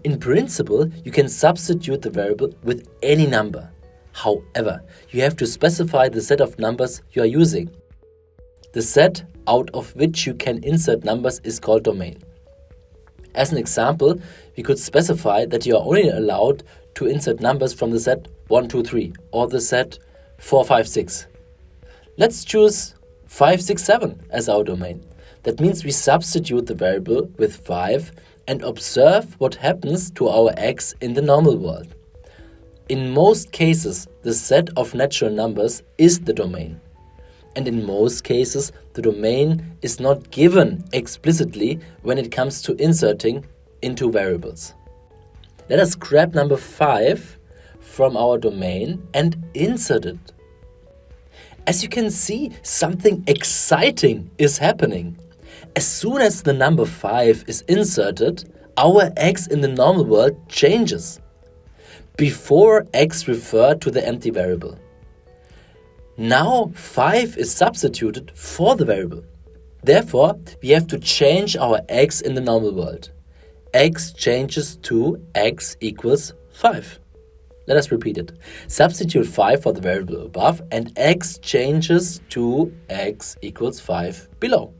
In principle, you can substitute the variable with any number. However, you have to specify the set of numbers you are using. The set out of which you can insert numbers is called domain. As an example, we could specify that you are only allowed to insert numbers from the set 1, 2, 3 or the set 4, 5, 6. Let's choose 5, 6, 7 as our domain. That means we substitute the variable with 5 and observe what happens to our x in the normal world. In most cases, the set of natural numbers is the domain. And in most cases, the domain is not given explicitly when it comes to inserting into variables. Let us grab number 5 from our domain and insert it. As you can see, something exciting is happening. As soon as the number 5 is inserted, our x in the normal world changes. Before, x referred to the empty variable. Now 5 is substituted for the variable. Therefore, we have to change our x in the normal world. X changes to x equals 5. Let us repeat it. Substitute 5 for the variable above and x changes to x equals 5 below.